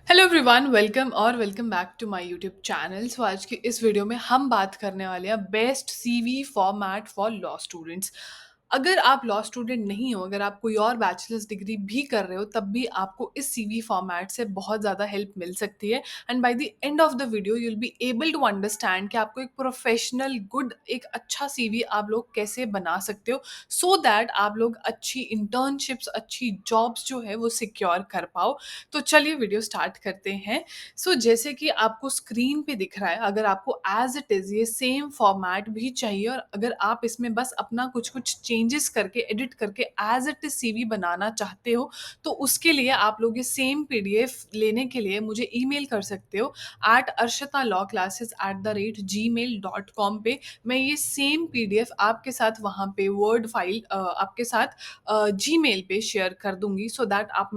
Hello everyone, welcome back to my YouTube channel. So आज की इस वीडियो में हम बात करने वाले हैं best CV format for law students. अगर आप लॉ स्टूडेंट नहीं हो, अगर आप कोई और बैचलर्स डिग्री भी कर रहे हो, तब भी आपको इस सीवी फॉर्मेट से बहुत ज़्यादा हेल्प मिल सकती है। And by the end of the video you will be able to understand कि आपको एक प्रोफेशनल गुड एक अच्छा सीवी आप लोग कैसे बना सकते हो, सो दैट आप लोग अच्छी इंटर्नशिप्स, अच्छी जॉब्स जो है वो सिक्योर कर पाओ। तो चलिए वीडियो स्टार्ट करते हैं। जैसे कि आपको स्क्रीन पे दिख रहा है, अगर आपको एज इट इज़ ये सेम फॉर्मेट भी चाहिए और अगर आप इसमें बस अपना कुछ कुछ चेंजेस करके एडिट करके एज इट इज सीवी बनाना चाहते हो, तो उसके लिए आप लोग ये सेम पीडीएफ लेने के लिए मुझे ईमेल कर सकते हो एट arshita.lawclasses@gmail.com पे। मैं ये सेम पीडीएफ आपके साथ वहाँ पे वर्ड फाइल आपके साथ जीमेल पे शेयर कर दूंगी, सो दैट आप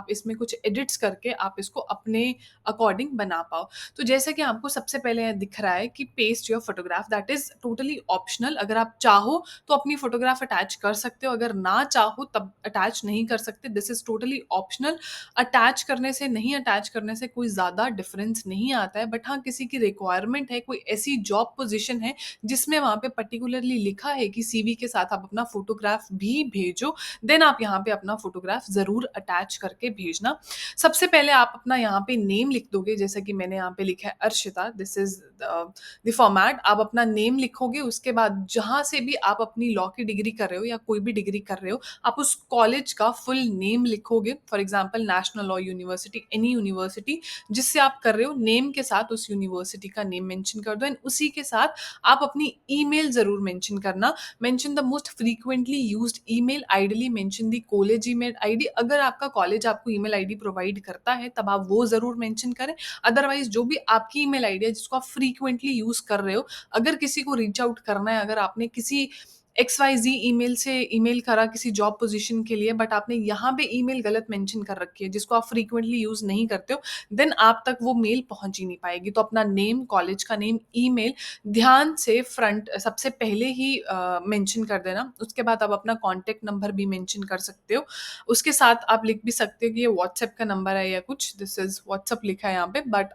इसमें कुछ एडिट्स करके आप इसको अपने अकॉर्डिंग बना पाओ। तो जैसे कि आपको सबसे पहले यहाँ दिख रहा है कि paste your photograph, that is totally optional. अगर आप चाहो तो अपनी फोटोग्राफ अटैच कर सकते हो, अगर ना चाहो तब अटैच नहीं कर सकते। This is totally optional. Attach करने से नहीं अटैच करने से कोई ज़्यादा डिफरेंस नहीं आता है, बट हाँ, किसी की रिक्वायरमेंट है, कोई ऐसी जॉब पोजीशन है जिसमें वहाँ पे पर्टिकुलरली लिखा है कि सीवी के साथ आप अपना फोटोग्राफ भी भेजो, देन आप यहाँ पे अपना फोटोग्राफ ज़रूर अटैच करके भेजना। सबसे पहले आप अपना यहाँ पे नेम लिख दोगे, जैसे कि मैंने यहाँ पे लिखा है Arshita. This is the format. आप अपना नेम लिखोगे, उसके बाद जहाँ से भी आप अपनी लॉ की डिग्री कर रहे हो या कोई भी डिग्री कर रहे हो, आप उस कॉलेज का फुल नेम लिखोगे। For example national law university, any university जिससे आप कर रहे हो, नेम के साथ उस यूनिवर्सिटी का नेम मेंशन कर दो एंड उसी के साथ आप अपनी ईमेल ज़रूर मेंशन करना। Mention the most frequently used email, ideally mention the college email ID. अगर आपका कॉलेज आपको ईमेल आईडी प्रोवाइड करता है तब आप वो ज़रूर मेंशन करें। अदरवाइज जो भी आपकी ईमेल आईडी है जिसको आप फ्रीक्वेंटली यूज़ कर रहे हो, अगर किसी को रीच आउट करना है, अगर आपने किसी XYZ ईमेल से ईमेल करा किसी जॉब पोजीशन के लिए, बट आपने यहाँ पे ईमेल गलत मेंशन कर रखी है जिसको आप फ्रीक्वेंटली यूज़ नहीं करते हो, देन आप तक वो मेल पहुँच ही नहीं पाएगी। तो अपना नेम, कॉलेज का नेम, ईमेल ध्यान से फ्रंट सबसे पहले ही मेंशन कर देना। उसके बाद आप अपना कॉन्टैक्ट नंबर भी मेंशन कर सकते हो। उसके साथ आप लिख भी सकते हो कि ये व्हाट्सएप का नंबर है या कुछ, दिस इज़ व्हाट्सएप लिखा है यहाँ पे, बट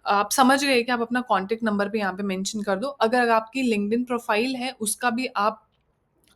आप समझ गए कि आप अपना कॉन्टैक्ट नंबर भी यहाँ पे मेंशन कर दो। अगर आपकी लिंक्डइन प्रोफाइल है उसका भी आप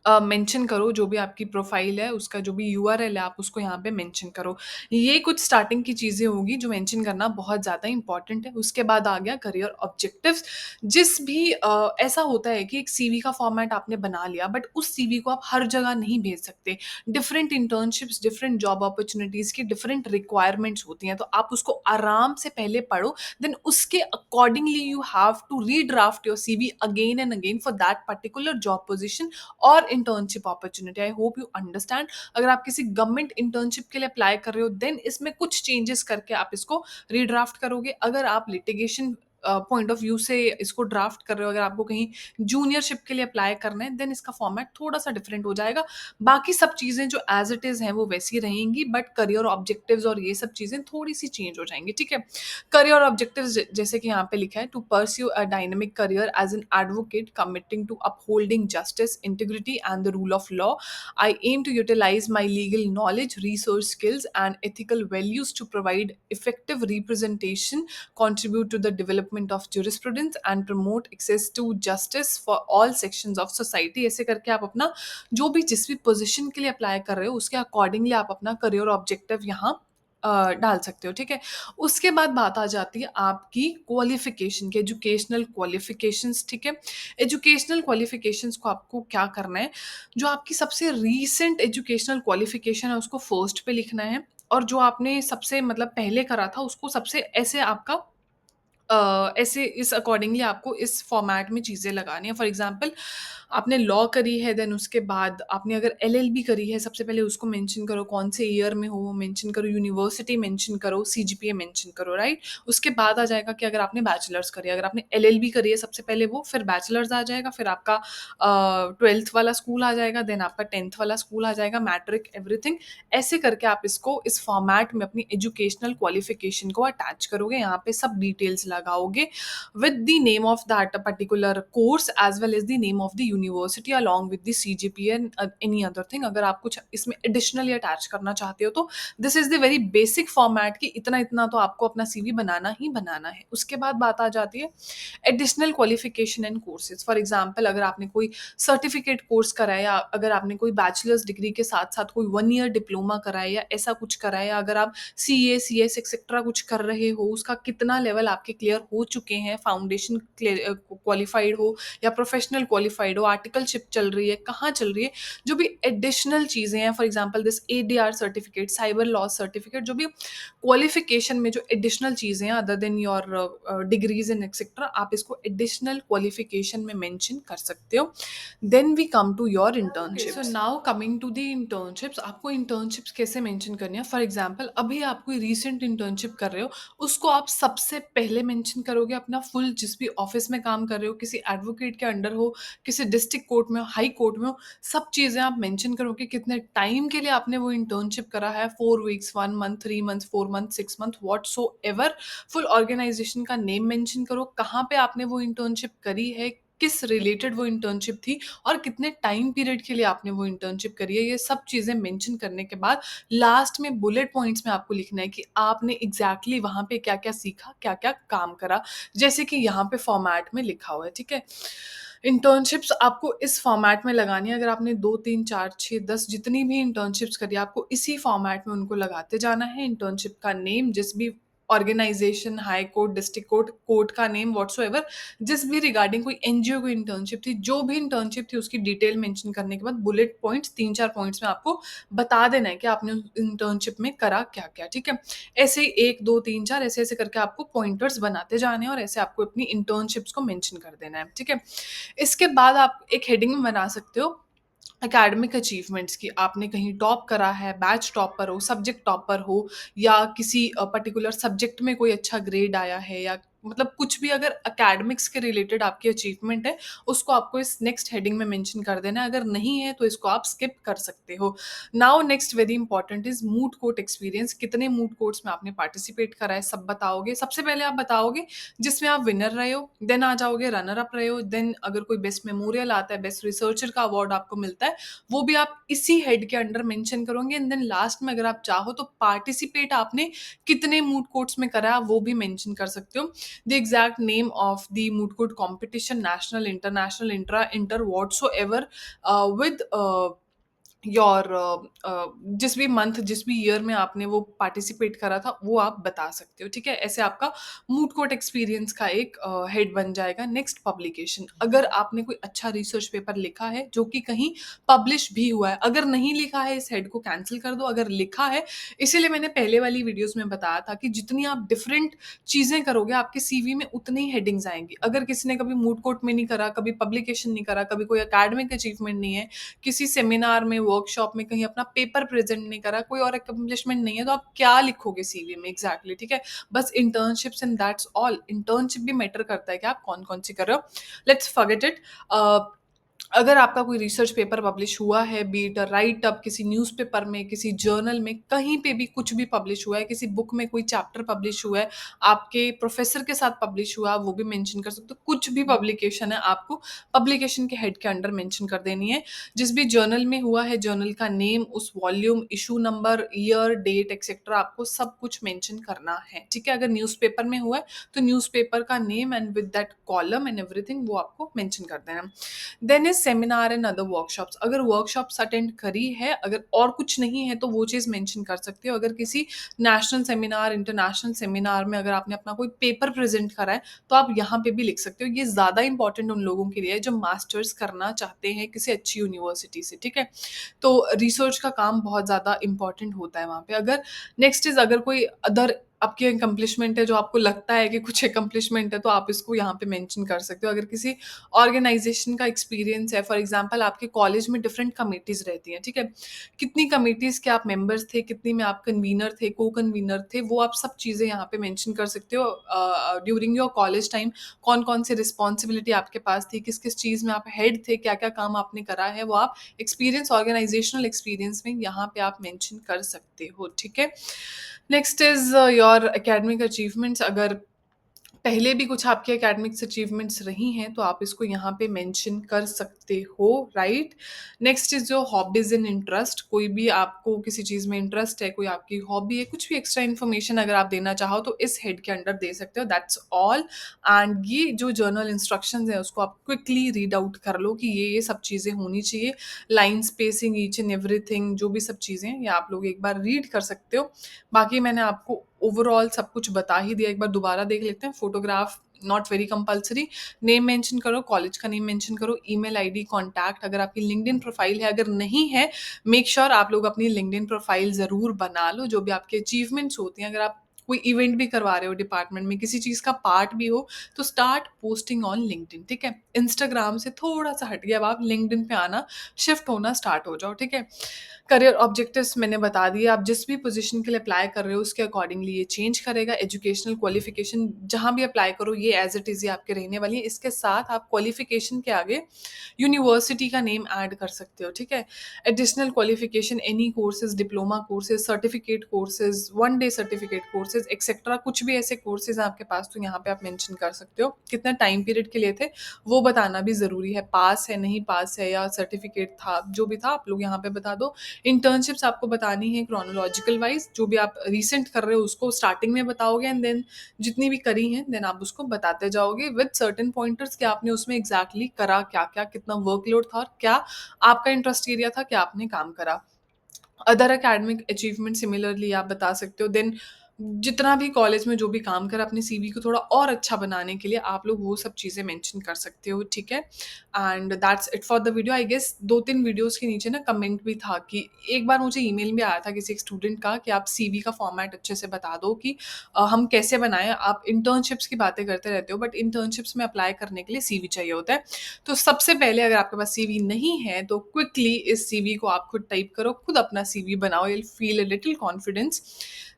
मेंशन करो, जो भी आपकी प्रोफाइल है उसका जो भी यूआरएल है आप उसको यहाँ पे मेंशन करो। ये कुछ स्टार्टिंग की चीज़ें होगी जो मेंशन करना बहुत ज़्यादा इंपॉर्टेंट है। उसके बाद आ गया करियर ऑब्जेक्टिव्स। जिस भी ऐसा होता है कि एक सीवी का फॉर्मेट आपने बना लिया, बट उस सीवी को आप हर जगह नहीं भेज सकते। Different internships, different job opportunities की डिफरेंट रिक्वायरमेंट्स होती हैं, तो आप उसको आराम से पहले पढ़ो, देन उसके accordingly you have to redraft your CV again and again for that particular job position और internship opportunity. I hope you understand. अगर आप किसी गवर्नमेंट इंटर्नशिप के लिए अप्लाई कर रहे हो, देन इसमें कुछ चेंजेस करके आप इसको रीड्राफ्ट करोगे। अगर आप लिटिगेशन पॉइंट ऑफ व्यू से इसको ड्राफ्ट कर रहे हो, अगर आपको कहीं जूनियरशिप के लिए अप्लाई करना है, देन इसका फॉर्मेट थोड़ा सा डिफरेंट हो जाएगा। बाकी सब चीज़ें जो एज इट इज़ हैं वो वैसी रहेंगी, बट करियर ऑब्जेक्टिव्स और ये सब चीज़ें थोड़ी सी चेंज हो जाएंगी, ठीक है। करियर ऑब्जेक्टिव्स जैसे कि यहाँ पे लिखा है, to pursue a dynamic career as an advocate committing to upholding justice, integrity and the rule of law. I aim to utilize my legal knowledge, research skills, and ethical values to provide effective representation, contribute to the development of jurisprudence, and promote access to justice for all sections of society। ऐसे करके आप अपना जो भी जिस भी position के लिए अप्लाई कर रहे हो उसके अकॉर्डिंगली आप अपना करियर ऑब्जेक्टिव यहाँ डाल सकते हो, ठीक है। उसके बाद बात आ जाती है आपकी क्वालिफिकेशन की, एजुकेशनल क्वालिफिकेशंस, ठीक है। एजुकेशनल क्वालिफिकेशंस को आपको क्या करना है, जो आपकी सबसे रीसेंट एजुकेशनल क्वालिफिकेशन है उसको फर्स्ट पे लिखना है, और जो आपने सबसे मतलब पहले करा था उसको सबसे ऐसे आपका ऐसे इस अकॉर्डिंगली आपको इस फॉर्मेट में चीज़ें लगानी है। फॉर एग्जांपल आपने लॉ करी है, देन उसके बाद आपने अगर एलएलबी करी है, सबसे पहले उसको मेंशन करो, कौन से ईयर में हो वो मेंशन करो, यूनिवर्सिटी मेंशन करो, सीजीपीए मेंशन करो, राइट। उसके बाद आ जाएगा कि अगर आपने बैचलर्स करी है, अगर आपने एलएलबी करी है सबसे पहले वो, फिर बैचलर्स आ जाएगा, फिर आपका 12th वाला स्कूल आ जाएगा, देन आपका 10th वाला स्कूल आ जाएगा, मैट्रिक, एवरीथिंग। ऐसे करके आप इसको इस फॉर्मेट में अपनी एजुकेशनल क्वालिफिकेशन को अटैच करोगे, यहाँ पे सब डिटेल्स लगाओगे with the name of that particular course as well as the name of the university along with the CGPA and any other thing. अगर आप कुछ इसमें एडिशनली अटैच करना चाहते हो तो this is the very basic format कि इतना-इतना तो आपको अपना सीवी बनाना ही बनाना है। उसके बाद बात आ जाती है additional qualification and courses. For example अगर आपने कोई सर्टिफ़िकेट कोर्स करा है या अगर आपने कोई बैचलर्स डिग्री के साथ-साथ कोई 1 ईयर डिप्लोमा करा है या ऐसा कुछ करा है, या अगर आप सीए, सीएस एक्सेट्रा कुछ कर रहे हो, उसका कितना लेवल आपके क्लियर हो चुके हैं, फाउंडेशन क्वालिफाइड हो या प्रोफेशनल क्वालिफाइड हो, आर्टिकलशिप चल रही है, कहाँ चल रही है, जो भी एडिशनल चीज़ें हैं, for example this ADR certificate, cyber law certificate, जो भी क्वालिफ़िकेशन में जो एडिशनल चीज़ें हैं other than your degrees and etcetera, आप इसको एडिशनल क्वालिफ़िकेशन में मेंशन कर सकते हो। Then we come to your internships. So now coming to the internships, आपको इंटर्नशिप्स कैसे मेंशन करनी है? फॉर एग्ज़ाम्पल अभी आप कोई रीसेंट इंटर्नशिप कर रहे हो, उसको आप सबसे पहले मेंशन करोगे अपना फुल, जिस भी ऑफ़िस में काम कर रहे हो, किसी एडवोकेट के अंडर हो, किसी डिस्ट्रिक्ट कोर्ट में हो, हाई कोर्ट में हो, सब चीज़ें आप मेंशन करोगे कितने टाइम के लिए आपने वो इंटर्नशिप करा है, 4 weeks, 1 month, 3 months, 4 month, 6 month, whatsoever. Full organisation का नेम मेंशन करो, कहाँ पे आपने वो इंटर्नशिप करी है, किस रिलेटेड वो इंटर्नशिप थी और कितने टाइम पीरियड के लिए आपने वो इंटर्नशिप करी है। ये सब चीज़ें मेंशन करने के बाद लास्ट में बुलेट पॉइंट्स में आपको लिखना है कि आपने एग्ज़ैक्टली वहाँ पे क्या-क्या सीखा, क्या-क्या काम करा, जैसे कि यहाँ पे फॉर्मेट में लिखा हुआ है, ठीक है? इंटर्नशिप्स आपको इस फॉर्मेट में लगानी है। अगर आपने 2, 3, 4, 6, 10 जितनी भी इंटर्नशिप्स करी है, आपको इसी फॉर्मेट में उनको लगाते जाना है। इंटर्नशिप का नेम, जिस भी organisation, high court, district court, court का नेम व्हाट्सोएवर, जिस भी रिगार्डिंग कोई एनजीओ की इंटर्नशिप थी, जो भी इंटर्नशिप थी उसकी डिटेल मेंशन करने के बाद बुलेट पॉइंट्स 3-4 पॉइंट्स में आपको बता देना है कि आपने उस इंटर्नशिप में करा क्या-क्या, ठीक है? ऐसे ही 1, 2, 3, 4 ऐसे-ऐसे करके आपको पॉइंटर्स बनाते जाने हैं और ऐसे आपको अपनी इंटर्नशिप्स को मेंशन कर देना है, ठीक है? इसके बाद आप एक हेडिंग बना सकते हो एकेडमिक अचीवमेंट्स की। आपने कहीं टॉप करा है, बैच टॉपर हो, सब्जेक्ट टॉपर हो, या किसी पर्टिकुलर सब्जेक्ट में कोई अच्छा ग्रेड आया है, या मतलब कुछ भी अगर एकेडमिक्स के रिलेटेड आपकी अचीवमेंट है, उसको आपको इस नेक्स्ट हेडिंग में मेंशन कर देना है। अगर नहीं है तो इसको आप स्किप कर सकते हो। Now next very important is moot court experience. कितने मूट कोर्ट्स में आपने पार्टिसिपेट करा है, सब बताओगे। सबसे पहले आप बताओगे जिसमें आप विनर रहे हो, देन आ जाओगे रनर अप रहे हो, देन अगर कोई बेस्ट मेमोरियल आता है, बेस्ट रिसर्चर का अवार्ड आपको मिलता है, वो भी आप इसी हेड के अंडर मेंशन करोगे, एंड देन लास्ट में अगर आप चाहो तो पार्टिसिपेट आपने कितने मूट कोर्ट्स में करा वो भी मेंशन कर सकते हो। The exact name of the moot court competition, national, international, intra, inter, whatsoever, with your जिस भी मंथ, जिस भी ईयर में आपने वो पार्टिसिपेट करा था, वो आप बता सकते हो, ठीक है? ऐसे आपका मूट कोर्ट एक्सपीरियंस का एक हेड बन जाएगा। नेक्स्ट पब्लिकेशन, अगर आपने कोई अच्छा रिसर्च पेपर लिखा है जो कि कहीं पब्लिश भी हुआ है, अगर नहीं लिखा है इस हेड को कैंसल कर दो, अगर लिखा है, इसीलिए मैंने पहले वाली वीडियोज़ में बताया था कि जितनी आप डिफरेंट चीज़ें करोगे, आपके सीवी में उतनी ही हेडिंग्स आएँगी। अगर किसी ने कभी मूट कोर्ट में नहीं करा, कभी पब्लिकेशन नहीं करा, कभी कोई एकेडमिक अचीवमेंट नहीं है, किसी सेमिनार में, वर्कशॉप में कहीं अपना पेपर प्रेज़ेंट नहीं करा, कोई और अकम्प्लिशमेंट नहीं है, तो आप क्या लिखोगे सीवी में एग्ज़ैक्टली, ठीक है? बस internships and that's all. Internship भी मैटर करता है कि आप कौन-कौन सी कर रहे हो। Let's forget it. अ, अगर आपका कोई रिसर्च पेपर पब्लिश हुआ है, B it a right up किसी न्यूज़पेपर में, किसी जर्नल में, कहीं पे भी कुछ भी पब्लिश हुआ है, किसी बुक में कोई चैप्टर पब्लिश हुआ है, आपके प्रोफ़ेसर के साथ पब्लिश हुआ, वो भी मेंशन कर सकते हो। कुछ भी पब्लिकेशन है, आपको पब्लिकेशन के हेड के अंडर मेंशन कर देनी है। जिस भी जर्नल में हुआ है, जर्नल का नेम, उस volume, issue number, year, date etcetera आपको सब कुछ मेंशन करना है, ठीक है? अगर न्यूज़पेपर में हुआ है, तो न्यूज़पेपर का name and with that column and everything वो आपको मेंशन कर देना है। Then is seminar and other workshops. अगर वर्कशॉप्स अटेंड करी है, अगर और कुछ नहीं है, तो वो चीज़ मेंशन कर सकते हो। अगर किसी नेशनल सेमिनार, इंटरनेशनल सेमिनार में अगर आपने अपना कोई पेपर प्रेज़ेंट करा है, तो आप यहाँ पे भी लिख सकते हो। ये ज़्यादा इम्पोर्टेंट उन लोगों के लिए है जो मास्टर्स करना चाहते हैं किसी अच्छी यूनिवर्सिटी से, ठीक है? तो रिसर्च का काम बहुत ज़्यादा इम्पोर्टेंट होता है वहाँ पे। अगर नेक्स्ट इज़ अगर कोई अदर आपकी अकम्प्लिशमेंट है, जो आपको लगता है कि कुछ अकम्प्लिशमेंट है, तो आप इसको यहाँ पे मेंशन कर सकते हो। अगर किसी ऑर्गेनाइज़ेशन का एक्सपीरियंस है, फॉर एग्ज़ाम्पल आपके कॉलेज में डिफरेंट कमिटीज़ रहती हैं, ठीक है? कितनी कमिटीज़ के आप मेंबर्स थे, कितनी में आप कन्वीनर थे, को-कन्वीनर थे, वो आप सब चीज़ें यहाँ पे मेंशन कर सकते हो। ड्यूरिंग योर कॉलेज टाइम कौन-कौन सी रिस्पॉन्सिबिलिटी आपके पास थी, किस-किस चीज़ में आप हेड थे, क्या-क्या काम आपने करा है, वो आप एक्सपीरियंस, ऑर्गेनाइज़ेशनल एक्सपीरियंस में यहाँ पे आप मेंशन कर सकते हो, ठीक है? Next is your academic achievements. अगर पहले भी कुछ आपके एकेडमिक्स अचीवमेंट्स रही हैं, तो आप इसको यहाँ पे मेंशन कर सकते हो, right? Next is your hobbies and interest. कोई भी आपको किसी चीज़ में इंटरेस्ट है, कोई आपकी हॉबी है, कुछ भी एक्स्ट्रा इन्फॉर्मेशन अगर आप देना चाहो तो इस हेड के अंडर दे सकते हो, दैट्स ऑल। एंड ये जो जर्नल इंस्ट्रक्शंस हैं उसको आप क्विकली रीड आउट कर लो कि ये सब चीज़ें होनी चाहिए। Line spacing, each and everything, जो भी सब चीज़ें हैं, ये आप लोग एक बार रीड कर सकते हो। बाकी मैंने आपको ओवरऑल सब कुछ बता ही दिया, एक बार दोबारा देख लेते हैं। Photograph not very compulsory, name mention करो, कॉलेज का नेम मेंशन करो, ईमेल आईडी, कॉन्टैक्ट, अगर आपकी लिंक्डइन प्रोफाइल है, अगर नहीं है, मेक श्योर आप लोग अपनी लिंक्डइन प्रोफाइल ज़रूर बना लो। जो भी आपके अचीवमेंट्स होती हैं, अगर आप कोई इवेंट भी करवा रहे हो डिपार्टमेंट में, किसी चीज़ का पार्ट भी हो, तो स्टार्ट पोस्टिंग ऑन लिंक्डइन, ठीक है? इंस्टाग्राम से थोड़ा-सा हट के अब आप लिंक्डइन पे आना, शिफ्ट होना स्टार्ट हो जाओ, ठीक है? करियर ऑब्जेक्टिव्स मैंने बता दिए, आप जिस भी पोज़ीशन के लिए अप्लाई कर रहे हो उसके अकॉर्डिंगली ये चेंज करेगा। एजुकेशनल क्वालिफ़िकेशन जहाँ भी अप्लाई करो ये एज़ इट इज़ ही आपके रहने वाली है। इसके साथ आप क्वालिफ़िकेशन के आगे यूनिवर्सिटी का नेम ऐड कर सकते हो, ठीक है? Additional qualification, any courses, diploma courses, certificate courses, 1 day certificate courses etcetera, कुछ भी ऐसे कोर्सेज़ हैं आपके पास तो यहाँ पे आप मेंशन कर सकते हो। कितना टाइम पीरियड के लिए थे वो बताना भी ज़रूरी है, पास है, नहीं पास है या सर्टिफ़िकेट था, जो भी था आप लोग यहाँ पे बता दो। इंटर्नशिप्स आपको बतानी है क्रोनोलॉजिकल वाइज, जो भी आप रिसेंट कर रहे हो उसको स्टार्टिंग में बताओगे एंड देन जितनी भी करी हैं देन आप उसको बताते जाओगे विद सर्टेन पॉइंटर्स कि आपने उसमें एग्जैक्टली करा क्या क्या, कितना वर्कलोड था और क्या आपका इंटरेस्ट एरिया था, क्या आपने काम करा। अदर एकेडमिक अचीवमेंट सिमिलरली आप बता सकते हो। देन जितना भी कॉलेज में जो भी काम करा, अपने सीवी को थोड़ा और अच्छा बनाने के लिए आप लोग वो सब चीज़ें मेंशन कर सकते हो, ठीक है? And that's it for the video. I guess 2-3 videos के नीचे ना कमेंट भी था कि एक बार मुझे ईमेल भी आया था किसी एक स्टूडेंट का कि आप सीवी का फॉर्मेट अच्छे से बता दो कि हम कैसे बनाएँ? आप इंटर्नशिप्स की बातें करते रहते हो बट इंटर्नशिप्स में अप्लाई करने के लिए सीवी चाहिए होता है। तो सबसे पहले अगर आपके पास सीवी नहीं है तो क्विकली इस सीवी को आप खुद टाइप करो, खुद अपना सीवी बनाओ, you will feel a little confidence.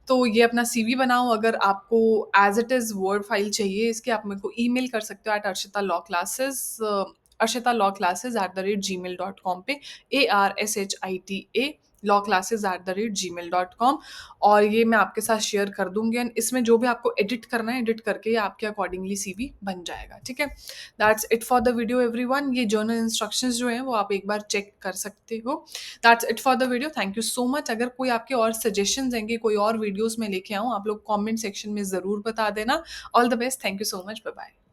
तो ये अपना सीवी बनाओ। अगर आपको as it is word file चाहिए इसके, आप मेरे को ईमेल कर सकते हो arshita@arshita.lawclasses@gmail.com पे, ARSHITA lawclasses@gmail.com। और ये मैं आपके साथ शेयर कर दूँगी एंड इसमें जो भी आपको एडिट करना है, एडिट करके ये आपके अकॉर्डिंगली सीवी बन जाएगा, ठीक है? That's it for the video everyone. ये जर्नल इंस्ट्रक्शंस जो हैं वो आप एक बार चेक कर सकते हो। That's it for the video, thank you so much. अगर कोई आपके और सजेशंस हैं कि कोई और वीडियोज़ मैं लेके आऊँ, आप लोग कमेंट सेक्शन में ज़रूर बता देना। All the best, thank you so much, bye bye.